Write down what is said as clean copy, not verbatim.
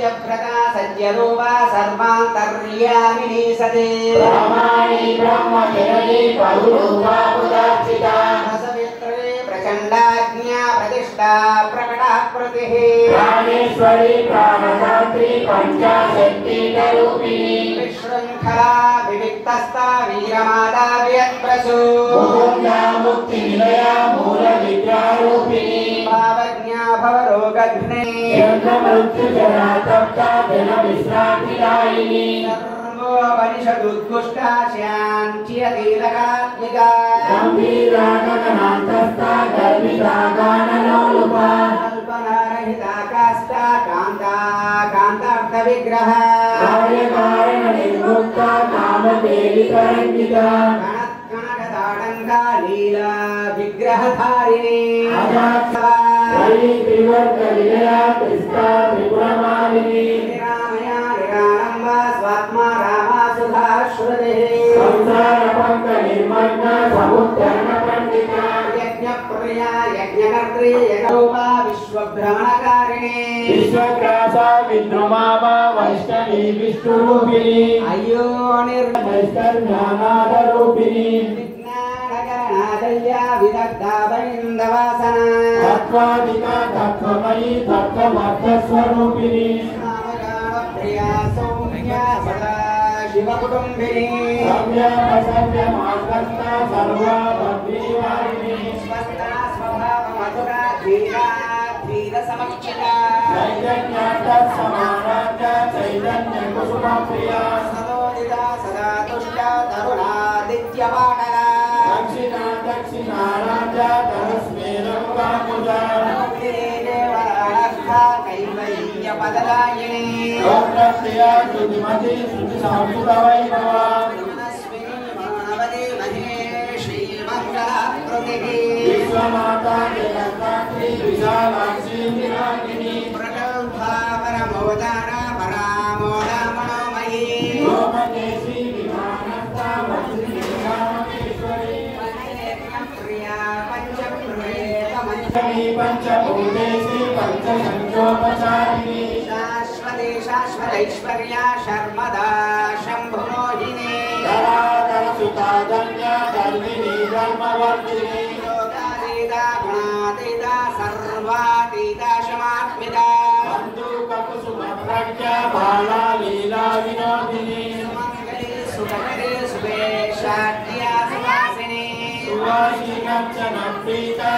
सत्यव्रता सत्यरूपा सर्वान्तर्यामिनी सती ब्रह्माणि ब्रह्मजननी बहुरूपा पुदार्चिता रसवित्रे प्रचण्डाज्ञा प्रतिष्ठा प्रकटा कृतिः प्राणेश्वरी प्राणदात्री पञ्चाशक्तिरूपिणी विशृङ्खला विविक्तस्था वीरमाता व्यत्प्रसू मुक्तिनिलया मूलविद्यारूपिणी भावज्ञा भवरोगघ्ने सर्वोपनिषदुद्घुष्टा शान्त्यतीलकात्मिका गम्भीरागगनान्तस्था गर्भिता गानलोलुपा कल्पनारहिता काष्ठा कान्ता कान्तार्थविग्रहा कार्यकारणनिर्मुक्ता कामपेलितरङ्गिता कनकताडङ्गा लीला विग्रहधारिणी त्रिवर्गविजया कृष्णा त्रिपुरमालिनी निरामया निरारम्भा स्वात्मा रामा सुधा श्रुतिः संसारपङ्कनिर्मग्ना समुद्धरणपण्डिता यज्ञप्रिया यज्ञकर्त्री यज्ञरूपा विश्वभ्रमणकारिणी विश्वग्रासा विद्रुमावा वैष्णवी विष्णुरूपिणी अयो निर्वैष्णव्यानादरूपिणी विदग्धा वैन्दवासना तत्त्वादिका तत्त्वमयी तत्त्वमर्थस्वरूपिणी प्रिया सौम्या सदा शिवकुटुम्बिनी सव्यमसव्यमार्गस्था सर्वा भद्रीवारिणी स्वस्था स्वभावमधुरा धीरा धीरसमक्षिता चैतन्यार्थसमानार्थ चैतन्यकुसुमप्रिया सदोदिता सदा तुष्टा तरुणादित्यपाटला दक्षिणाराजा धरस्मेरमुगामुजा देवराणस्था कैवल्यपददायिनी लोकप्रिया श्रुतिमती श्रुतिसांस्कृतवैभवा मनस्विनी मानवती महेशी मङ्गलाकृतिः विश्वमाता जगद्धात्री विशालाक्षी विरागिनी प्रगल्भा परमोदारा परामोदा मनोमयी लोककेशी विमानस्था पंचभूतेषु पंचसंख्योपचारिणी शाश्वती शाश्वतैश्वर्या शर्मदा शम्भुमोहिनी धराधरसुता धन्या धर्मिणी धर्मवर्धिनी लोकातीता गुणातीता सर्वातीता क्षमात्मिता बन्धुककुसुमप्रज्ञा बाला लीला विनोदिनी सुमङ्गली सुभद्रे सुवेशाढ्या सुवासिनी सुवासिनी अर्चना प्रीता